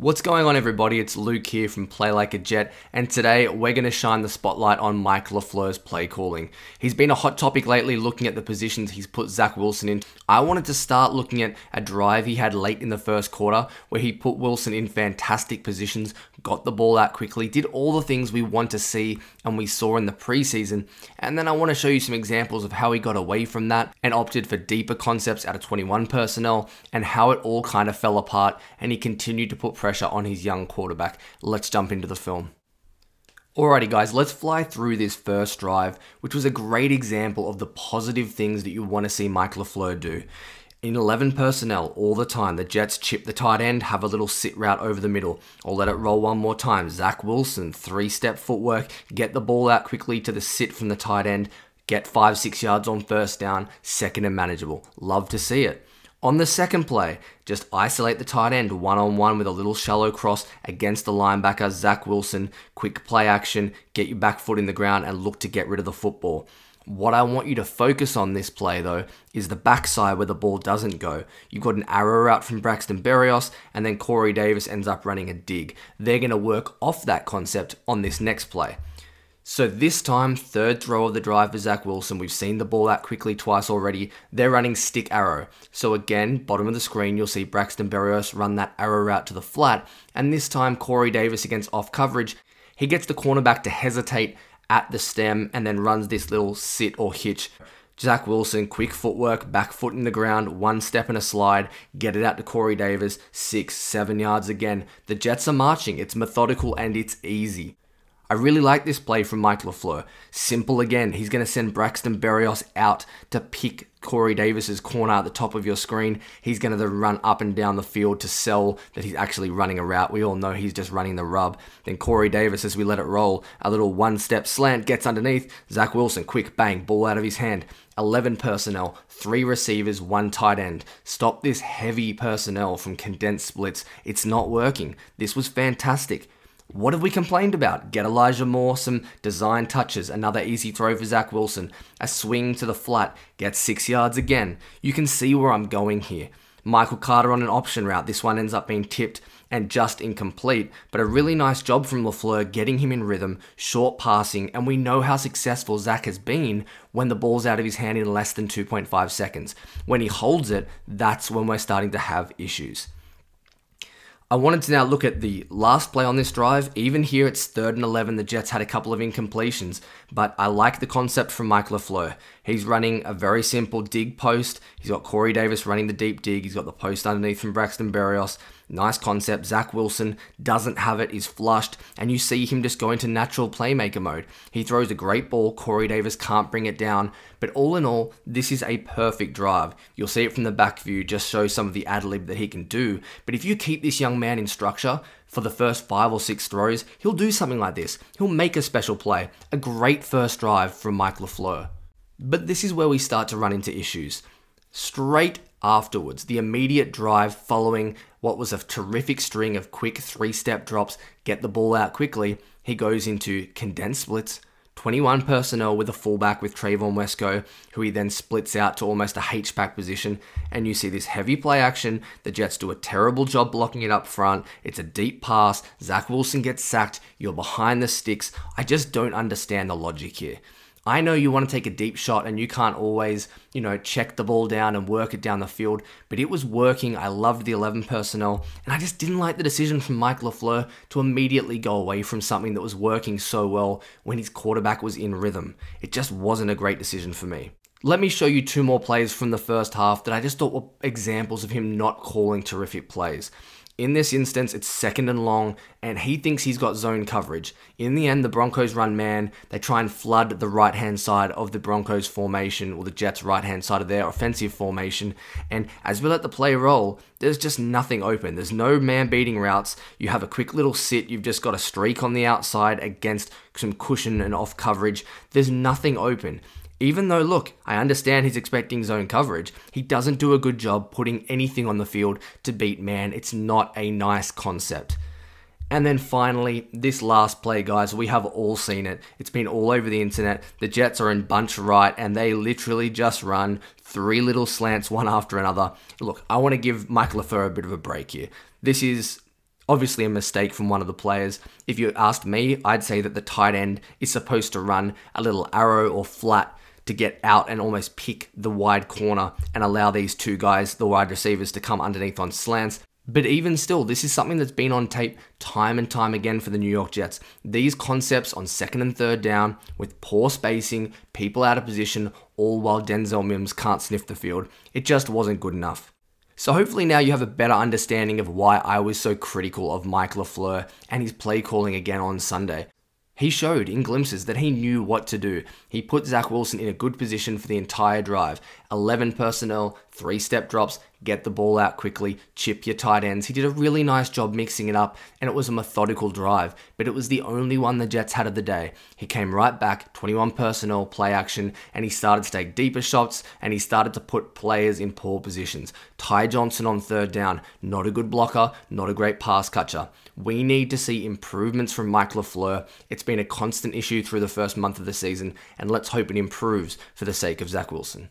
What's going on, everybody? It's Luke here from Play Like a Jet, and today we're going to shine the spotlight on Mike LaFleur's play calling. He's been a hot topic lately looking at the positions he's put Zach Wilson in. I wanted to start looking at a drive he had late in the first quarter where he put Wilson in fantastic positions, got the ball out quickly, did all the things we want to see and we saw in the preseason. And then I want to show you some examples of how he got away from that and opted for deeper concepts out of 21 personnel and how it all kind of fell apart and he continued to put pressure on his young quarterback. Let's jump into the film. Alrighty guys, let's fly through this first drive, which was a great example of the positive things that you want to see Mike LaFleur do. In 11 personnel all the time, the Jets chip the tight end, have a little sit route over the middle, or let it roll one more time. Zach Wilson, 3-step footwork, get the ball out quickly to the sit from the tight end, get 5-6 yards on first down, second and manageable. Love to see it. On the second play, just isolate the tight end one-on-one with a little shallow cross against the linebacker, Zach Wilson. Quick play action, get your back foot in the ground and look to get rid of the football. What I want you to focus on this play though is the backside where the ball doesn't go. You've got an arrow route from Braxton Berrios and then Corey Davis ends up running a dig. They're going to work off that concept on this next play. So this time, third throw of the drive for Zach Wilson. We've seen the ball out quickly twice already. They're running stick arrow. So again, bottom of the screen, you'll see Braxton Berrios run that arrow route to the flat. And this time, Corey Davis against off coverage. He gets the cornerback to hesitate at the stem and then runs this little sit or hitch. Zach Wilson, quick footwork, back foot in the ground, one step and a slide, get it out to Corey Davis, 6-7 yards again. The Jets are marching. It's methodical and it's easy. I really like this play from Mike LaFleur. Simple again. He's going to send Braxton Berrios out to pick Corey Davis's corner at the top of your screen. He's going to then run up and down the field to sell that he's actually running a route. We all know he's just running the rub. Then Corey Davis, as we let it roll, a little one-step slant, gets underneath. Zach Wilson, quick bang, ball out of his hand. 11 personnel, 3 receivers, 1 tight end. Stop this heavy personnel from condensed splits. It's not working. This was fantastic. What have we complained about? Get Elijah Moore some design touches, another easy throw for Zach Wilson, a swing to the flat, gets 6 yards again. You can see where I'm going here. Michael Carter on an option route. This one ends up being tipped and just incomplete, but a really nice job from LaFleur getting him in rhythm, short passing, and we know how successful Zach has been when the ball's out of his hand in less than 2.5 seconds. When he holds it, that's when we're starting to have issues. I wanted to now look at the last play on this drive. Even here, it's 3rd and 11. The Jets had a couple of incompletions, but I like the concept from Mike LaFleur. He's running a very simple dig post. He's got Corey Davis running the deep dig. He's got the post underneath from Braxton Berrios. Nice concept. Zach Wilson doesn't have it, is flushed, and you see him just go into natural playmaker mode. He throws a great ball. Corey Davis can't bring it down, but all in all, this is a perfect drive. You'll see it from the back view, just shows some of the ad-lib that he can do, but if you keep this young man in structure, for the first 5 or 6 throws, he'll do something like this. He'll make a special play. A great first drive from Mike LaFleur. But this is where we start to run into issues. Straight afterwards, the immediate drive following what was a terrific string of quick 3-step drops, get the ball out quickly, he goes into condensed splits, 21 personnel with a fullback with Trayvon Wesco, who he then splits out to almost a H-back position, and you see this heavy play action. The Jets do a terrible job blocking it up front. It's a deep pass. Zach Wilson gets sacked. You're behind the sticks. I just don't understand the logic here. I know you want to take a deep shot and you can't always, check the ball down and work it down the field, but it was working. I loved the 11 personnel, and I just didn't like the decision from Mike LaFleur to immediately go away from something that was working so well when his quarterback was in rhythm. It just wasn't a great decision for me. Let me show you 2 more plays from the first half that I just thought were examples of him not calling terrific plays. In this instance, it's 2nd and long, and he thinks he's got zone coverage. In the end, the Broncos run man. They try and flood the right-hand side of the Broncos formation, or the Jets' right-hand side of their offensive formation. And as we let the play roll, there's just nothing open. There's no man-beating routes. You have a quick little sit. You've just got a streak on the outside against some cushion and off coverage. There's nothing open. Even though, look, I understand he's expecting zone coverage, he doesn't do a good job putting anything on the field to beat man. It's not a nice concept. And then finally, this last play, guys, we have all seen it. It's been all over the internet. The Jets are in bunch right, and they literally just run 3 little slants one after another. Look, I want to give Mike LaFleur a bit of a break here. This is Obviously a mistake from one of the players. If you asked me, I'd say that the tight end is supposed to run a little arrow or flat to get out and almost pick the wide corner and allow these two guys, the wide receivers, to come underneath on slants. But even still, this is something that's been on tape time and time again for the New York Jets. These concepts on 2nd and 3rd down with poor spacing, people out of position, all while Denzel Mims can't sniff the field. It just wasn't good enough. So hopefully now you have a better understanding of why I was so critical of Mike LaFleur and his play calling again on Sunday. He showed in glimpses that he knew what to do. He put Zach Wilson in a good position for the entire drive. 11 personnel, 3 step drops, get the ball out quickly, chip your tight ends. He did a really nice job mixing it up, and it was a methodical drive, but it was the only one the Jets had of the day. He came right back, 21 personnel, play action, and he started to take deeper shots, and he started to put players in poor positions. Ty Johnson on 3rd down, not a good blocker, not a great pass catcher. We need to see improvements from Mike LaFleur. It's been a constant issue through the first month of the season, and let's hope it improves for the sake of Zach Wilson.